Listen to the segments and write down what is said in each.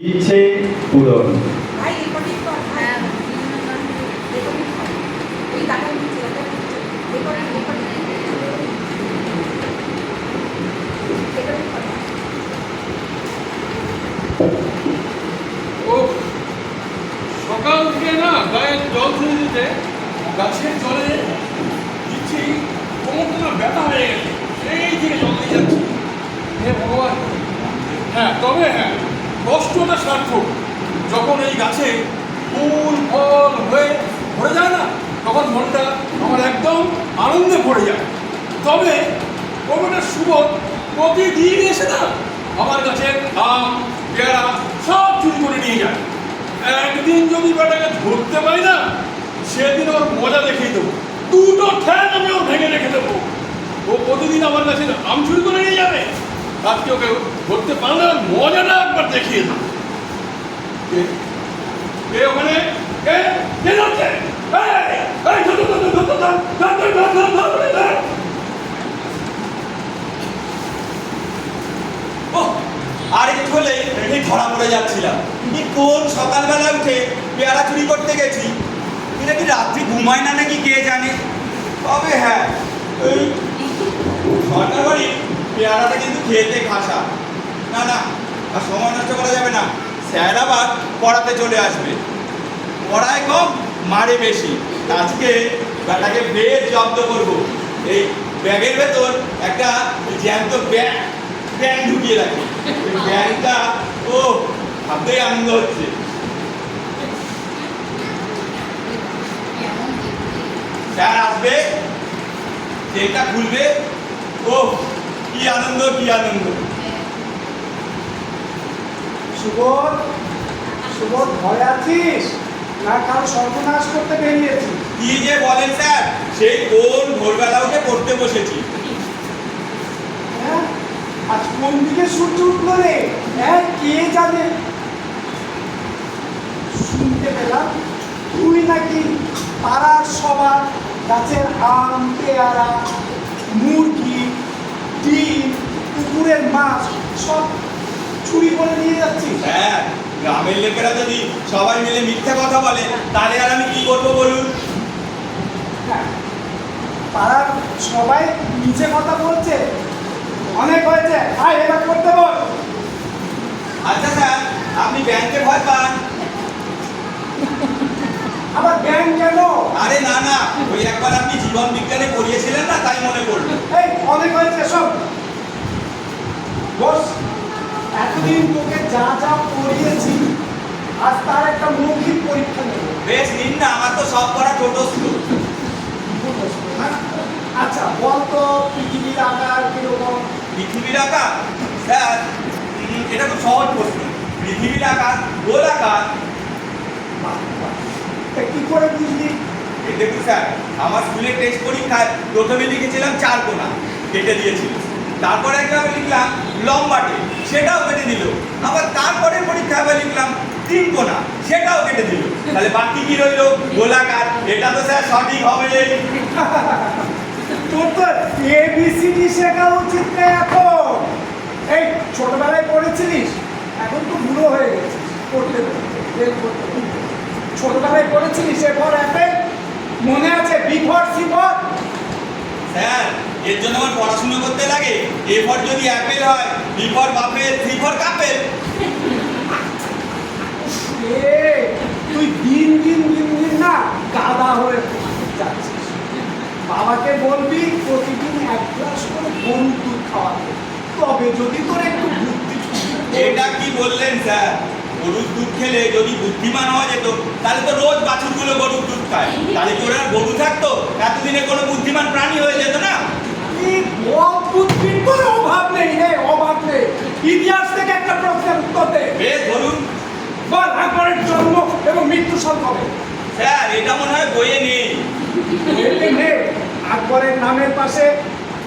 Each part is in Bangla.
ইচ্ছে পূরণ। সকাল থেকে না গায়ে জল ছেড়ে দিতে গাছের জলে দিচ্ছি কোমরটা না ব্যথা হয়ে গেছে, সেই থেকে জল দিয়ে যাচ্ছি। হে ভগবান! হ্যাঁ, তবে হ্যাঁ, কষ্টটা সার্থক। যখন এই গাছে ফুল ফল হয়ে ভরে যায় না, তখন মনটা আমার একদম আনন্দে ভরে যায়। তবে কোনোটা সুবোধ প্রতিদিন এসে না আমার গাছের আম পেয়ারা সব চুরি করে নিয়ে যায়। একদিন যদি বেটাকে ধরতে পারি না, সেদিন ওর মজা দেখিয়ে দেবো। দুটো ঠ্যাং আমি ওর ভেঙে রেখে দেবো। ও প্রতিদিন আমার কাছে আম চুরি করে নিয়ে যাবে, আজকে ওকে ধরতে পারলে মজাটা একবার দেখিয়ে দেবো। কে ওখানে? কে যাচ্ছে? আর একটু হলে এই ধরা পড়ে যাচ্ছিলাম। কোন সকালবেলা উঠে পেয়ারা চুরি করতে গেছি, এটা কি রাত্রি ঘুমায় না নাকি কে জানে। তবে হ্যাঁ, ওই সরকার বাড়ির পেয়ারাটা কিন্তু খেতে খাসা। না না, আর সময় নষ্ট করা যাবে না। স্যার আবার পড়াতে চলে আসবে। পড়ায় কম, মারে বেশি। আজকে ব্যাটাকে বেশ জব্দ করবো। এই ব্যাগের ভেতর একটা জ্যান্ত ব্যাং ঢুকিয়ে রাখি। ব্যাংটা ও ভাবতেই আনন্দ হচ্ছে। স্যার আসবে, চেকটা খুলবে, ও কি আনন্দ, কি আনন্দ। সুবোধ, সুবোধ ঘরে আছিস না কাল সর্বনাশ করতে বেরিয়েছি? কি যে বলেন স্যার, সেই কোন ভোরবেলা উঠে পড়তে বসেছি। হ্যাঁ, আজ কোন দিকে সূর্য উঠলো রে? হ্যাঁ, কে জানে। শুনতে পেলাম তুই নাকি পাড়ার সবার গাছের আম পেয়ারা মুরগি ডিম পুকুরের মাছ সব চুরি করে নিয়ে যাচ্ছিস। হ্যাঁ, গ্রামের লোকেরা যদি সবাই মিলে মিথ্যা কথা বলে, তাহলে আর আমি কি করবো বলুন? হ্যাঁ, পাড়ার সবাই নিচে কথা বলছে, অনেক হয়েছে, আয় এবার করতে বল। আচ্ছা স্যার, আপনি ব্যাংকে ভয় পান? আবার ব্যাংক কেন? আরে না না, ওই একবার আপনি জীবন বিজ্ঞানে পড়িয়েছিলেন না, তাই মনে পড়লো। এই অনেক হয়েছে সব বস। এতদিন তোকে যা যা পড়িয়েছি, আজ তার একটা মৌখিক পরীক্ষা নেব। বেশ নিন না, আমার তো সব পড়া ছোটস্থ। আচ্ছা বল তো পৃথিবীর আকার কিরকম? পৃথিবীর আকার? স্যার, এটা খুব সহজ প্রশ্ন। পৃথিবীর আকার গোলাকার। তা কি করে বুঝলি? দেখুন স্যার, আমার স্কুলের টেস্ট পরীক্ষায় প্রথমে লিখেছিলাম 4 কোণা, কেটে দিয়েছিল। তারপরে একবার লিখলাম লম্বাটে, সেটাও কেটে দিল। আবার তারপরে পরীক্ষায় আবার লিখলাম 3 কোণা, সেটাও কেটে দিল। তাহলে বাকি কি রইল? গোলাকার। এটা তো স্যার সঠিক হবে। তোর তো এবিসিডি শেখা উচিত না এখন। এই ছোটবেলায় পড়েছিলিস, এখন তো বুড়ো হয়ে গেছিস, পড়তে ছোটবেলায় পড়েছিলিস এরপর অ্যাপেল মনে আছে? বিফর সিফর। স্যার, এর জন্য আমার পড়াশোনা করতে লাগে? এরপর যদি অ্যাপেল হয়, বিফর বাপেল, সিফর কাপেল। তুই দিন দিন দিন দিন না গাধা হয়ে যাচ্ছিস। বাবাকে বলবি প্রতিদিন 1 গ্লাস করে গরুর দুধ খাওয়াতে, তবে যদি তোর একটু বুদ্ধি। এটা কি বললেন স্যার? গরুর দুধ খেলে যদি বুদ্ধিমান হওয়া যেত, তাহলে তো রোজ বাছুরগুলো গরুর দুধ খায়, তাহলে কি ওরা গরু থাকতো? এতদিনে কোনো বুদ্ধিমান প্রাণী হয়ে যেত না? বুদ্ধির কোনো অভাব নেই রে, অভাব নেই। ইতিহাস থেকে একটা প্রশ্নের উত্তর দে। বেশ বলুন। বল আকবরের জন্ম এবং মৃত্যু সাল কবে? স্যার, এটা মনে হয় বইয়ে নেই। আকবরের নামের পাশে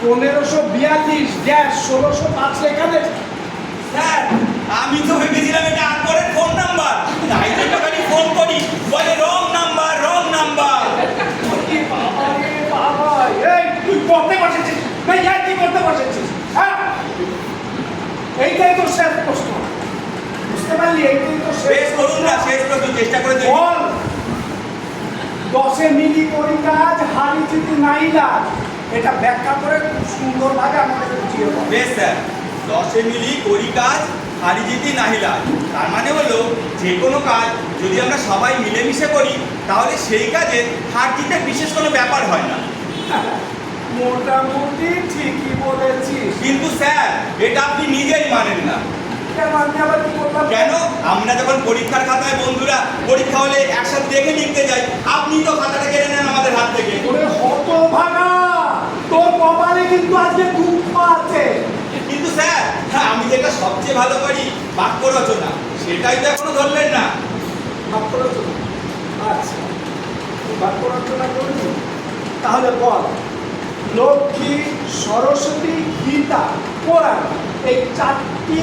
1542-1605 লেখা নেই। স্যার, আমি তো ভেবেছিলাম এটা আকবরের ফোন নাম্বার, তাই তো খালি ফোন করি, বলে রং নাম্বার, রং নাম্বার। বাবা, এই তুই পড়তে বসেছিস না, কি করতে বসেছিস? হ্যাঁ, এইটাই তো শেষ প্রশ্ন। বুঝতে পারলি? এটাই তো বেশ করুন না, শেষ প্রশ্ন চেষ্টা করে দেখি। বল, 10 মিলি করি কাজ, হারি জিতি নাই লাজ। এটা ব্যাখ্যা করে খুব সুন্দরভাবে আমাদের বুঝিয়ে বল। বেশ স্যার, 10 মিলি করি কাজ, হারি জিতি নাহি লাজ। তার মানে হলো যে কোনো কাজ যদি আমরা সবাই মিলেমিশে করি তাহলে সেই কাজে হার জিতের বিশেষ কোনো ব্যাপার হয় না। মোটামুটি ঠিকই বলেছিস। কিন্তু স্যার, এটা আপনি নিজেই মানেন না। কেন আমি আবার কি করলাম? কেন? আমরা যখন পরীক্ষার খাতায় বন্ধুরা পরীক্ষা হলে একসাথে দেখে লিখতে যাই, আপনি তো খাতাটা কেড়ে নেন আমাদের হাত থেকে। ওরে হতভাগা, তোর কপালে কিন্তু আজকে দুঃখ আছে। কিন্তু স্যার, আমি যেটা সবচেয়ে ভালো পারি বাক্য রচনা, সেটাই তো এখনো ধরলেন না। বাক্য রচনা? আচ্ছা, তুই বাক্য রচনা করবি? তাহলে বল, লক্ষ্মী, সরস্বতী, গীতা, কোরআন, এই 4টি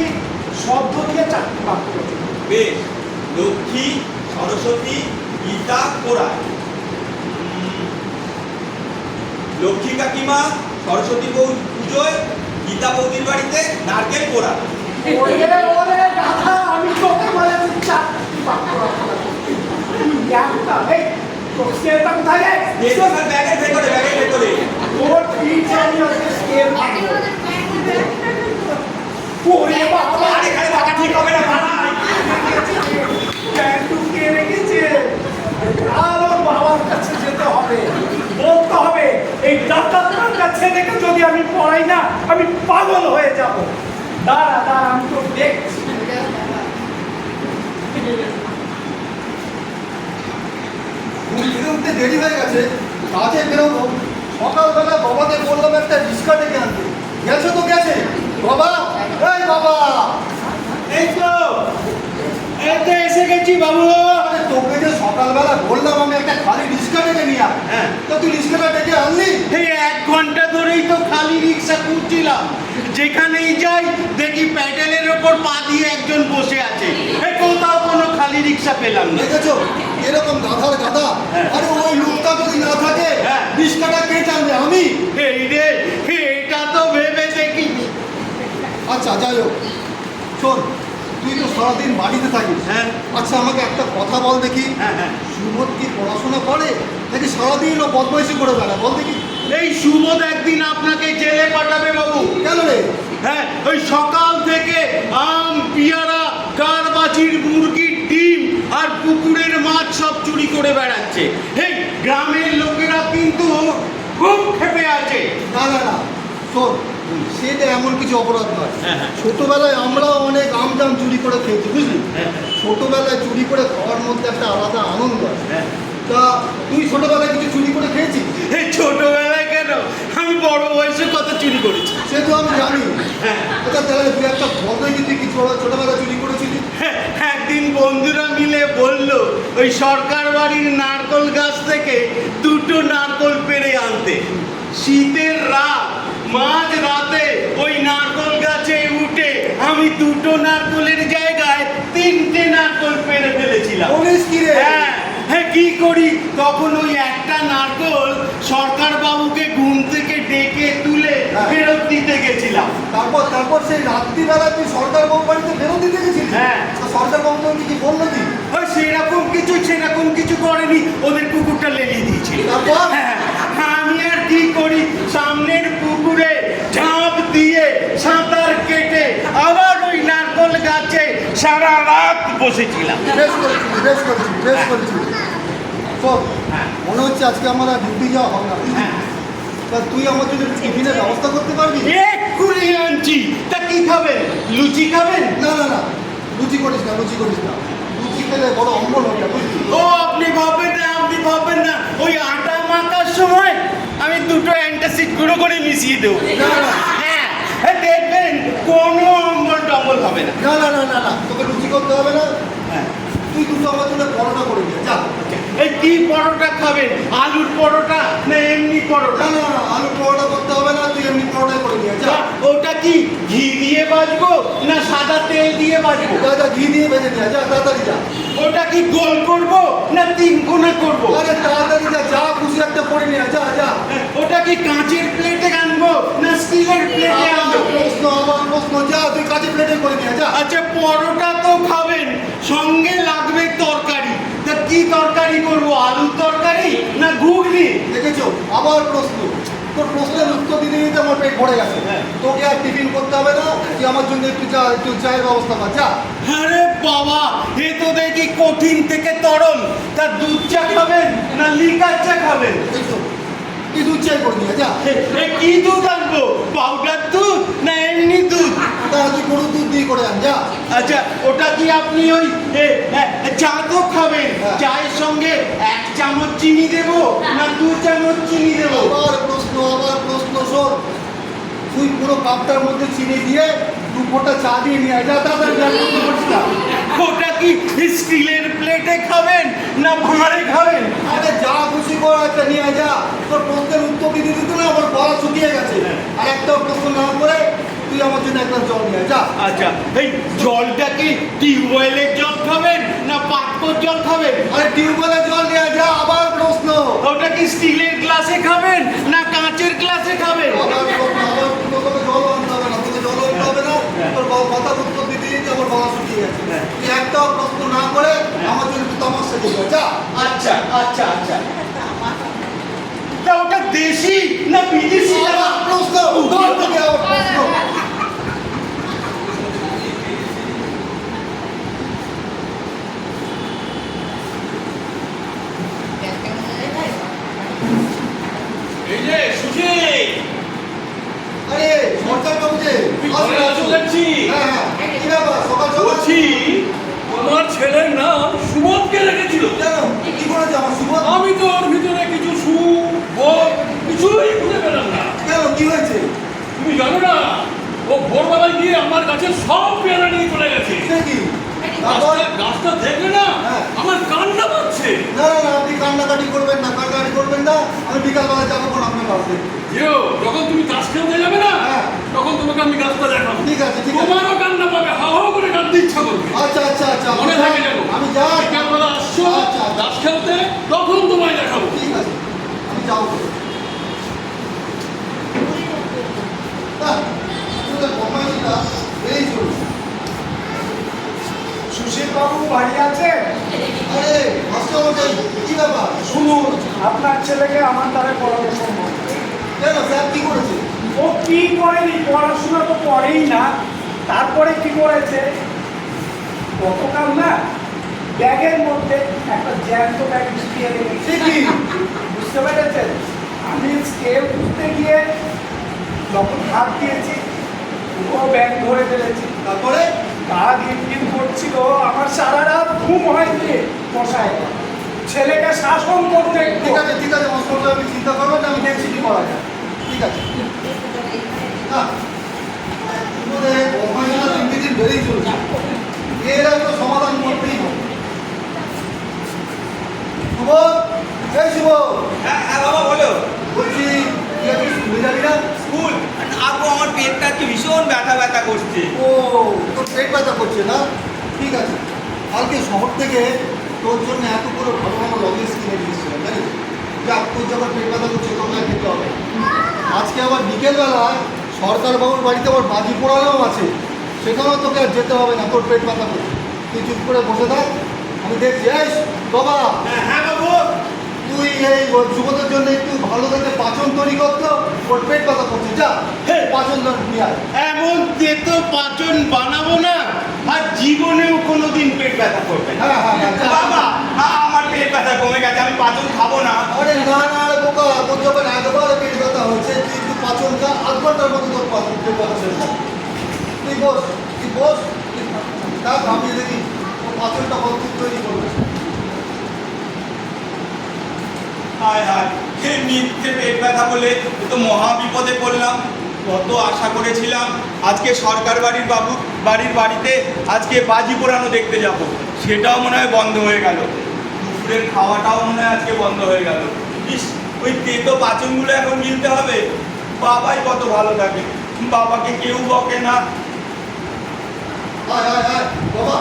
শব্দ দিয়ে 4টি বাক্য রচনা। বেশ, লক্ষ্মী, সরস্বতী, গীতা, কোরআন। লক্ষ্মী কাকিমা সরস্বতী পুজোয় গীতা বৌদির বাড়িতে নারকেল কোরআন। ওরে ওরে গাধা, আমি তোকে বলেছি 4টি বাক্য রচনা করতে। তুই একটা, এই তোর স্কেলটা কোথায় রে? ব্যাগের ভেতরে, ব্যাগের ভেতরে। তোর পিঠে আমি আজকে স্কেল ভাঙবো। ওরে বাবা, আরে খালি টাকা ঠিক হবে না ভাই। ব্যাংকু কে রেখেছে? আর ওর বাবার কাছে যেতে হবে, বলতে হবে এই ডাক্তারটার কাছে রেখে যদি আমি পড়াই না আমি পাগল হয়ে যাব। দাঁড়া দাঁড়া, আমি তো দেখছি। ঘুম থেকে উঠতে দেরি হয়ে গেছে, কাজে বেরোবো। সকালবেলা বাবাকে বললাম একটা রিক্সা ডেকে আনতে, গেছে তো গেছে। বাবা, এই বাবা, এই তো এসে গেছি বাবু। আরে তোকে যে সকালবেলা বললাম আমি একটা খালি রিক্সা ডেকে নিয়ে আয়, হ্যাঁ। তো তুই রিক্সাটা ডেকে আনলি? এই 1 ঘন্টা ধরেই তো খালি রিক্সা খুঁজছিলাম। যেখানেই যাই দেখি প্যাডেলের ওপর পা দিয়ে একজন বসে আছে। এই কোথাও কোনো খালি রিক্সা পেলাম না। দেখেছো এরকম গাধার গাধা। হ্যাঁ। আরে ওই লোকটা যদি না থাকে হ্যাঁ। রিক্সাটা কে টানবে? আমি। এই রে, এটা তো ভেবে দেখিনি। আচ্ছা যাই হোক, শোন, তুই তো সারাদিন বাড়িতে থাকিস। হ্যাঁ। আচ্ছা আমাকে একটা কথা বল দেখি, হ্যাঁ, হ্যাঁ। সুবোধ কি পড়াশোনা করে নাকি সারাদিন ও বদমাইশি করে বেড়ায়? বল দেখি। এই সুবোধ একদিন আপনাকে জেলে পাঠাবে বাবু। কেন রে? হ্যাঁ, ওই সকাল থেকে আম, পেয়ারা, কারবাচির মুরগির ডিম আর পুকুরের মাছ সব চুরি করে বেড়াচ্ছে। এই গ্রামের লোকেরা কিন্তু খুব ক্ষেপে আছে। না না না, শোন, সেটা এমন কিছু অপরাধ নয়। হ্যাঁ, হ্যাঁ। ছোটবেলায় আমরা অনেক আমজাম চুরি করে খেয়েছি, বুঝলি? হ্যাঁ। ছোটবেলায় চুরি করে খাওয়ার মধ্যে একটা আলাদা আনন্দ আছে। হ্যাঁ। তা তুই ছোটবেলায় কিছু চুরি করে খেয়েছিস? এই ছোটবেলায় কেন, আমি বড় বয়সে কত চুরি করেছি। সে তো আমি জানি। হ্যাঁ। আচ্ছা তাহলে তুই একটা বল দেখি, তুই কি ছোটবেলায় চুরি করেছিলি? একদিন বন্ধুরা মিলে বলল ওই সরকার বাড়ির নারকল গাছ থেকে 2টো নারকল পেড়ে আনতে। শীতের রাত, মাঝ রাতে ওই নারকল গাছে উঠে আমি 2টো নারকলের জায়গায় 3টে নারকল পেড়ে ফেলেছিলাম। বলিস কি রে? হ্যাঁ, হ্যাঁ, কি করি তখন ওই একটা নারকল সরকার বাবুকে ঘুম থেকে ডেকে তুলে হ্যাঁ। ফেরত দিতে গেছিলাম। তারপর সেই রাত্রিবেলা তুই সরকার বাবু বাড়িতে ফেরত দিতে গেছিস? হ্যাঁ। তো সরকার বাবু তোকে কি বললো কি? ওই সেরকম কিছু করেনি, ওদের কুকুরটা লেলিয়ে দিয়েছিল। তারপর? হ্যাঁ, আমি আর কি করি, সামনের পুকুরে ঝাঁপ দিয়ে সাঁতার কেটে আবার ওই নারকল গাছে সারা রাত বসেছিলাম। বেশ করেছিস। শোন, হ্যাঁ। মনে হচ্ছে আজকে আমার আর ডিউটি যাওয়া হবে না, বুঝলি? হ্যাঁ। তা তুই আমার জন্য টিফিনের ব্যবস্থা করতে পারবি? এক্ষুনি আনছি। তা কি খাবেন, লুচি খাবেন? না না না, লুচি করিস না। লুচি খেলে বড় অম্বল হবে, বুঝলি? ও আপনি ভাববেন না, ওই আটা মাখার সময় আমি 2টো অ্যান্টাসিড গুঁড়ো করে মিশিয়ে দেবো। না, না। হ্যাঁ, দেখবেন কোনো অম্বল টম্বল হবে না। না, তোকে লুচি করতে হবে না। হ্যাঁ। তুই দুটো আমার জন্য পরোটা করে দিয়ে যা। এই কি পরোটা খাবেন, আলুর পরোটা না এমনি পরোটা? না, আলু পরোটা করতে হবে না, তুই এমনি পরোটা করে দিয়ে যা। ওটা কি ঘি দিয়ে বাজবো না সাদা তেল দিয়ে বাজবো? যা ঘি দিয়ে ভেজে নিয়ে যা, তাড়াতাড়ি যা। ওটা কি গোল করবো না 3 কোণা করবো? আরে তাড়াতাড়ি যা, খুশি একটা করে নিয়ে যা। ওটা কি কাঁচের প্লেটে আনবো না স্টিলের প্লেটে আনবো? আমার প্রশ্ন, যা তুই কাঁচের প্লেটে করে নিয়ে যা। আচ্ছা পরোটা তো খাবেন, সঙ্গে লাগবে তরকারি। তা কি তরকারি করবো, আলুর তরকারি না ঘুগনি? দেখেছো আবার প্রশ্ন, তোর প্রশ্নের উত্তর দিতে দিতে আমার পেট ভরে গেছে। তোকে আর টিফিন করতে হবে না, তুই আমার জন্য একটু চায়ের ব্যবস্থা কর যা। আরে বাবা, এ তো দেখি কঠিন থেকে তরল। তা দুধ চা খাবেন না লিকার চা খাবেন? দেখছো তুই দুধ চাই করে নিয়ে যা। এ কি দুধ আনবো, পাউডার দুধ না এমনি দুধ? তাহলে তুই গরুর দুধ দিয়ে করে আন যা। আচ্ছা ওটা কি আপনি ওই চা তো খাবেন, হ্যাঁ। চায়ের সঙ্গে 1 চামচ চিনি দেবো না 2 চামচ চিনি দেবো? আবার প্রশ্ন শোন, তুই পুরো কাপটার মধ্যে চিনি দিয়ে 2 ফোঁটা চা দিয়ে নিয়ে আয় যা, তাড়াতাড়ি যা, করতে পারছিস না। ওটা কি স্টিলের প্লেটে খাবেন না ভাঁড়ে খাবেন? আরে যা খুশি কর একটা নিয়ে আয় যা। তোর প্রশ্নের উত্তর দিতে দিতে না আমার গলা শুকিয়ে গেছে। আর একটা প্রশ্ন না করে তুই আমার জন্য একটা জল নিয়ে আয় যা। আচ্ছা এই জলটা কি টিউবওয়েলের জল খাবেন না পাতকোর জল খাবেন? আরে টিউবওয়েলের জল নিয়ে আয় যা। আবার প্রশ্ন, ওটা কি স্টিলের গ্লাসে খাবেন না কাঁচের গ্লাসে খাবেন? তোকে জল আনতে হবে না, তোকে জল আনতে হবে না। তোর কথার উত্তর দিতে দিতে আমার গলা শুকিয়ে গেছে। তুই একটা প্রশ্ন না করে আমার জন্য একটু তামাশা দিয়ে যা। আচ্ছা আচ্ছা আচ্ছা, তা ওটা দেশি না বিদেশি? আবার প্রশ্ন, উত্তর থেকে আবার প্রশ্ন। এই যে সুশী, আরে সরকার বাবু যে তুই ঘরে আছো দেখছি। হ্যাঁ কি ব্যাপার সকাল সকাল? বলছি তোমার ছেলের নাম সুবোধকে রেখেছিল। কেন কি করেছে আমার সুবোধ? আমি তো ওর ভিতরে কিছু সুবোধ কিছুই খুঁজে পেলাম না। কেন কি হয়েছে? তুমি জানো না, ও ভোরবেলায় গিয়ে আমার কাছে সব পেয়ারা নিয়ে চলে গেছে। সে কি? তারপর গাছটা দেখলে না হ্যাঁ। আমার কান্না পাচ্ছে। না আপনি কান্নাকাটি করবেন না, কান্নাকাটি করবেন না। আমি বিকালবেলা যাবো কোন আপনার বাড়িতে। যেও যখন তুমি গাছ খেলতে যাবে না, হ্যাঁ। তখন তোমাকে আমি গাছটা দেখাবো। ঠিক আছে ঠিক আছে। তোমারও কান্না পাবে, হাও হাও করে কাঁদতে ইচ্ছা করবে। আচ্ছা মনে থাকে যেন আমি যাই। বিকালবেলা আসছো আচ্ছা। গাছ খেলতে, তখন তোমায় দেখাবো। ঠিক আছে আমি যাবো। তোদের বদমাইশিটা এই চলুন। সুশীল বাবু বাড়ি আছে? আরে মাস্টারমশাই কি ব্যাপার? শুনুন, আপনার ছেলেকে আমার দ্বারা পড়ানো সম্ভব। কেন স্যার কি করেছে? ও কি করেনি, পড়াশোনা তো করেই না। তারপরে কি করেছে, গতকাল না ব্যাগের মধ্যে একটা জ্যান্ত ব্যাগ ঢুকিয়ে রেখেছে। সে কি? বুঝতে পেরেছেন? আমি স্কেল বুঝতে গিয়ে যখন হাত দিয়েছি ও ব্যাগ ধরে ফেলেছি। তারপরে গা ঘিন করছিল, আমার সারা রাত ঘুম হয়নি। মশাই ছেলেকে শাসন করতে একটু। ঠিক আছে মাস্টারমশাই আপনি চিন্তা করবেন না, আমি দেখছি কি করা যায়। ঠিক আছে না তোদের বদমাইশিটা দিন দিন বেড়েই চলছে। এর একটা সমাধান করতেই হবে। শুভ, এই শুভ, হ্যাঁ বাবা বলো। বলছি তুই আজকে স্কুলে যাবি না? স্কুল আপু, আমার পেটটা আজকে ভীষণ ব্যথা করছে। ও তোর পেট ব্যথা করছে না? ঠিক আছে, কালকে শহর থেকে তোর জন্য এত করে ভালো লগেজ কিনে নিয়ে এসেছিলাম জানিস? যাক তোর যখন পেট ব্যথা করছে তোকে আর খেতে হবে। আজকে আবার বিকেলবেলায় সরকার বাবুর বাড়িতে আবার বাজি পোড়ানোও আছে, সেখানেও তোকে আর যেতে হবে না, তোর পেট ব্যথা করছে। তুই চুপ করে বসে থাক, আমি দেখছি। এই বাবা, হ্যাঁ বাবু, তুই এই যুবকের জন্য একটু ভালো থেকে পাচন তৈরি করতো, ওর পেট ব্যথা করছে, যা পাচন নিয়ে আয়। এমন তেতো পাচন বানাবো না আর জীবনেও কোনোদিন পেট ব্যথা করবে না। হ্যাঁ যা। বাবা আমার পেট ব্যথা কমে গেছে, আমি পাচন খাবো না। আরে না রে বোকা, তোর যখন একবার পেট ব্যথা হচ্ছে তুই একটু পাচন খা, 8 ঘন্টার মতো তোর পাচন পেট ব্যথা ছেড়ে যাবে। তুই বস দেখ আমি দেখি তোর পাচনটা মজবুত তৈরি করবে। হায় মিথ্যে পেট ব্যথা বলে এ তো মহা বিপদে পড়লাম। কত আশা করেছিলাম আজকে সরকার বাড়িতে আজকে বাজি পোড়ানো দেখতে যাব, সেটাও মনে হয় বন্ধ হয়ে গেল। দুপুরের খাওয়াটাও মনে হয় আজকে বন্ধ হয়ে গেল। ইস, ওই তেতো পাচনগুলো এখন মিলতে হবে। বাবাই কত ভালো থাকে, বাবাকে কেউ বকে না। আয় বাবা,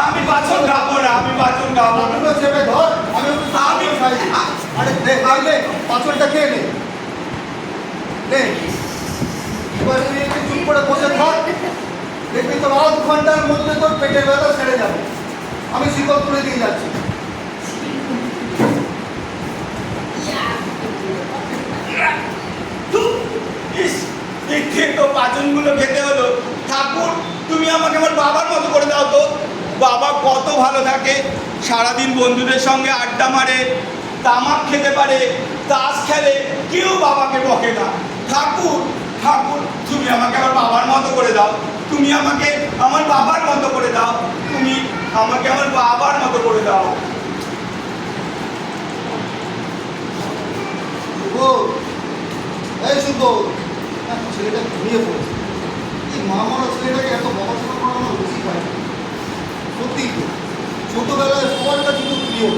আমি পাচন খাবো না, আমি পাচন খাবো না। আমিও চেপে ধর, আমিও খাই। আরে দে পাচনটা খেয়ে নে। নে এবার তুই একটু চুপ করে বসে থাক, দেখবি তোর 8 ঘন্টার মধ্যে তোর পেটের ব্যথা সেরে যাবে। আমি শিকল তুলে দিয়ে যাচ্ছি। ইস, এই খেতো পাচনগুলো খেতে হলো। ঠাকুর, তুমি আমাকে আমার বাবার মতো করে দাও তো। বাবা কত ভালো থাকে, সারাদিন বন্ধুদের সঙ্গে আড্ডা মারে, তামাক খেতে পারে, তাস খেলে, কেউ বাবাকে বকে না। ঠাকুর, ঠাকুর, তুমি আমাকে আমার বাবার মতো করে দাও। তুমি আমাকে আমার বাবার মতো করে দাও। তুমি আমাকে আমার বাবার মতো করে দাও। এই শুভ, ছেলেটা ঘুমিয়ে পড়েছে। এই মা মরা ছেলেটাকে এত বকাশোনা করানো বেশি পায় না। সত্যি তো ছোটোবেলায় সবার কাছে খুব প্রিয়।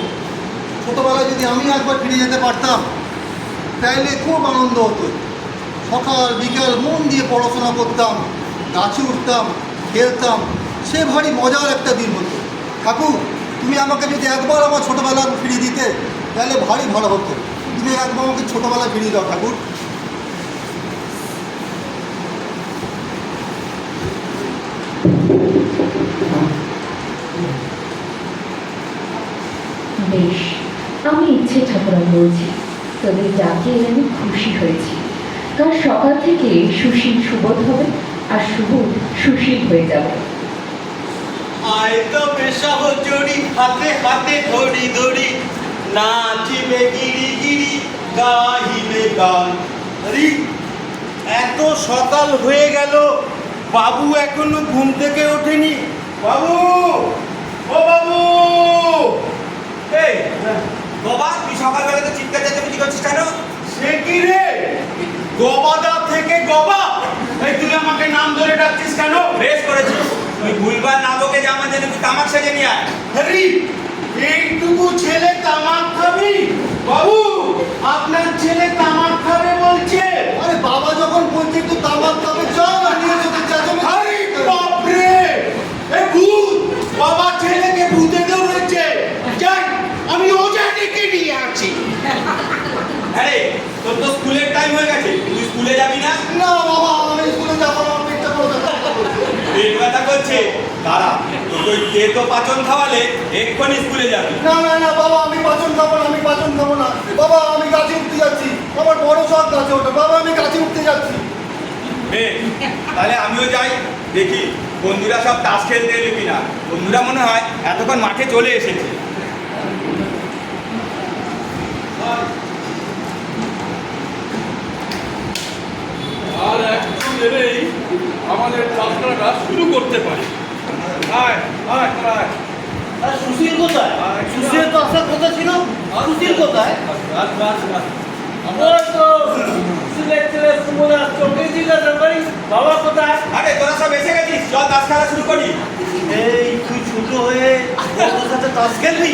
ছোটোবেলায় যদি আমি একবার ফিরে যেতে পারতাম তাইলে খুব আনন্দ হতো। সকাল বিকাল মন দিয়ে পড়াশোনা করতাম, গাছে উঠতাম, খেলতাম, সে ভারী মজার একটা দিন হতো। ঠাকুর, তুমি আমাকে যদি একবার আমার ছোটোবেলা ফিরিয়ে দিতে তাহলে ভারী ভালো হতো। তুমি একবার আমাকে ছোটোবেলা ফিরিয়ে দাও ঠাকুর। বেশ, আমি ইচ্ছে ঠাকুরন বলছি, তোদের ডাকে আমি খুশি হয়েছি। কাল সকাল থেকে সুশীল সুবোধ হবে আর সুবোধ সুশীল হয়ে যাবে। আয় তো পেশা হচড়ি, হাতে হাতে ধরি ধরি, নাচিবে গিরি গিরি, গাহিবে গান। আরে, এত সকাল হয়ে গেল, বাবু এখনো ঘুম থেকে ওঠেনি। বাবু, ও বাবু! এই বাবা, তুই সকালবেলা তো চিৎকার চেঁচামেচি করছিস কেন? সে কি রে, গবাদা থেকে গবা? এই তুই আমাকে নাম ধরে ডাকছিস কেন? বেশ করেছিস, তুই ভুলবার না বকে জামা জেনে তুই তামাক সেজে নিয়ে আয়। হরি, এইটুকু ছেলে তামাক খাবি? বাবু, আপনার ছেলে তামাক খাবে বলছে। আরে বাবা যখন বলছে একটু তামাক খাবে, চল না নিয়ে যেতে চাচাবে। আরে বাপরে, এ ভূত! বাবা ছেলেকে ভূতে ধরেছে। যাই, আমি ওঝা ডেকে নিয়ে আসি। আরে, তোর তো স্কুলের টাইম হয়ে গেছে, তুই স্কুলে যাবি না? না বাবা, আমি স্কুলে যাবো না, আমার পেটটা বড় ব্যথা করছে। পেট ব্যথা করছে? দাঁড়া, তোকে ওই তেতো পাচন খাওয়ালে এক্ষুনি স্কুলে যাবি। না না না বাবা, আমি পাচন খাবো না, আমি পাচন খাবো না। বাবা, আমি গাছে উঠতে যাচ্ছি, আমার বড় শখ গাছে ওঠে। বাবা, আমি গাছে উঠতে যাচ্ছি। তাহলে আমিও যাই, দেখি বন্ধুরা সব তাস খেলতে এলো কিনা। বন্ধুরা মনে হয় এতক্ষণ মাঠে চলে এসেছে। আর একটু এলেই আমাদের যাত্রাটা শুরু করতে পারি। আয় আয় আয়। সুশীল কোথায়? সুশীল তো আসার কথা ছিল। সুশীল কোথায়? বাবা কোথায়? আরে তোরা সব এসে গেছিস, চল তাস খেলা শুরু করি। এই তুই ছোট হয়ে ওর সাথে তাস খেলবি?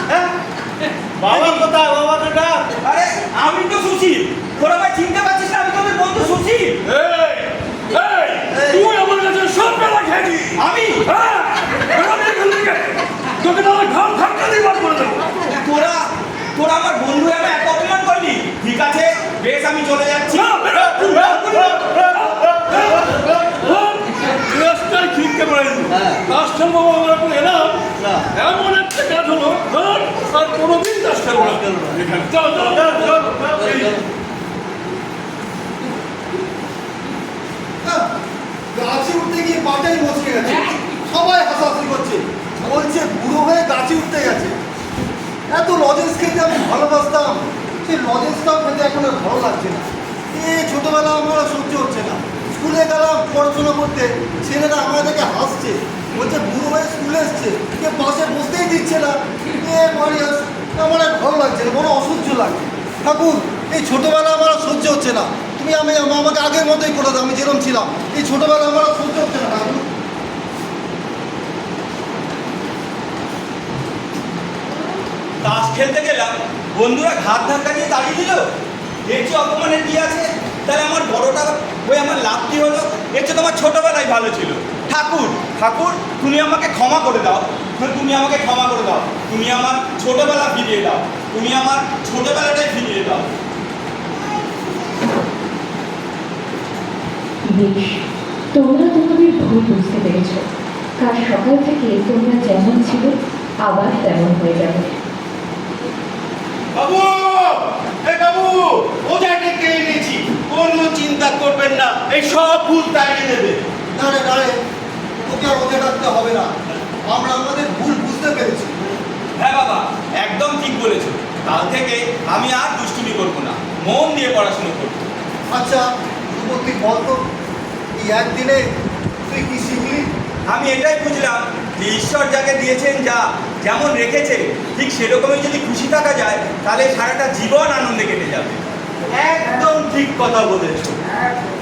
হ্যাঁ, বাবা কোথায়? বাবাকে ডাক। আরে আমি তো সুশীল, তোরা ভাই চিনতে পারছিস না আমি তোদের বন্ধু সুশীল। এই, তুই আমার কাছে সব বেলা খেয়েছিস। আমি? হ্যাঁ, বেরোবি এখান থেকে। তোকে তো আমার ঘাম ধাক্কা দিয়ে বার করে দেবো। তোরা তোরা আমার বন্ধু আমি এত অপমান করলি? ঠিক আছে, বেশ, আমি চলে যাচ্ছি। না, বেরো, তুই বেরো, তুই বেরো। চেষ্টায় খিটকে পড়ে দিল। কাজটা বাবা আমরা করে এলাম, এমন একটা কাজ হলো, ধর, আর কোনোদিন কাজ করবো না। এখানে চল, চল, চল, চল। এই, গাছে উঠতে গিয়ে পাটাই মচকে গেছে। সবাই হাসাহাসি করছে, বলছে বুড়ো হয়ে গাছে উঠতে গেছে। এত লজেন্স খেতে আমি ভালোবাসতাম, সেই লজেন্সটাও খেতে এখন আর ভালো লাগছে না। ছোটবেলা আমার আর সহ্য হচ্ছে না। স্কুলে গেলাম পড়াশোনা করতে, ছেলেরা আমাদেরকে হাসছে, বলছে বুড়ো হয়ে স্কুলে এসছে, কে পাশে বসতেই দিচ্ছে না। বাড়ি আমার আর ভালো লাগছে না, বড় অসহ্য লাগছে। ঠাকুর, এই ছোটবেলা আমার আর সহ্য হচ্ছে না। তুমি আমাকে আগের মতোই করে দাও, আমি যেরকম ছিলাম। এই ছোটবেলা আমার আর সহ্য হচ্ছে না ঠাকুর। তাস খেলতে গেলাম, বন্ধুরা ঘাত ধাক্কা দিয়ে দাঁড়িয়ে দিল। এর চেয়ে অপমানের কি আছে? তাহলে আমার বড়টা ওই আমার লাভ কি হলো? এর চেয়ে তোমার ছোটবেলায় ভালো ছিল। ঠাকুর, ঠাকুর, তুমি আমাকে ক্ষমা করে দাও। তুমি আমাকে ক্ষমা করে দাও। তুমি আমার ছোটবেলা ফিরিয়ে দাও। তুমি আমার ছোটবেলাটাই ফিরিয়ে দাও। বেশ, তোমরা তোমাদের ভুল বুঝতে পেরেছ। কাল সকাল থেকে তোমরা যেমন ছিলে আবার তেমন হয়ে যাবে। বাবু, এই বাবু, ওটাকে কে এনেছি, কোনো চিন্তা করবেন না, এই সব ভুল তাড়িয়ে দেবে। না রে, না রে, তোকে আর ওকে ডাকতে হবে না, আমরা আমাদের ভুল বুঝতে পেরেছি। হ্যাঁ বাবা, একদম ঠিক বলেছো। কাল থেকে আমি আর দুষ্টুমি করবো না, মন দিয়ে পড়াশোনা করবো। আচ্ছা ধ্রুব, তুই বল তো, এই একদিনে তুই কি শিখলি? আমি এটাই বুঝলাম যে ঈশ্বর যাকে দিয়েছেন, যা যেমন রেখেছে ঠিক সেরকমই যদি খুশি থাকা যায়, তাহলে সারাটা জীবন আনন্দে কেটে যাবে। একদম ঠিক কথা বলেছো। একদম।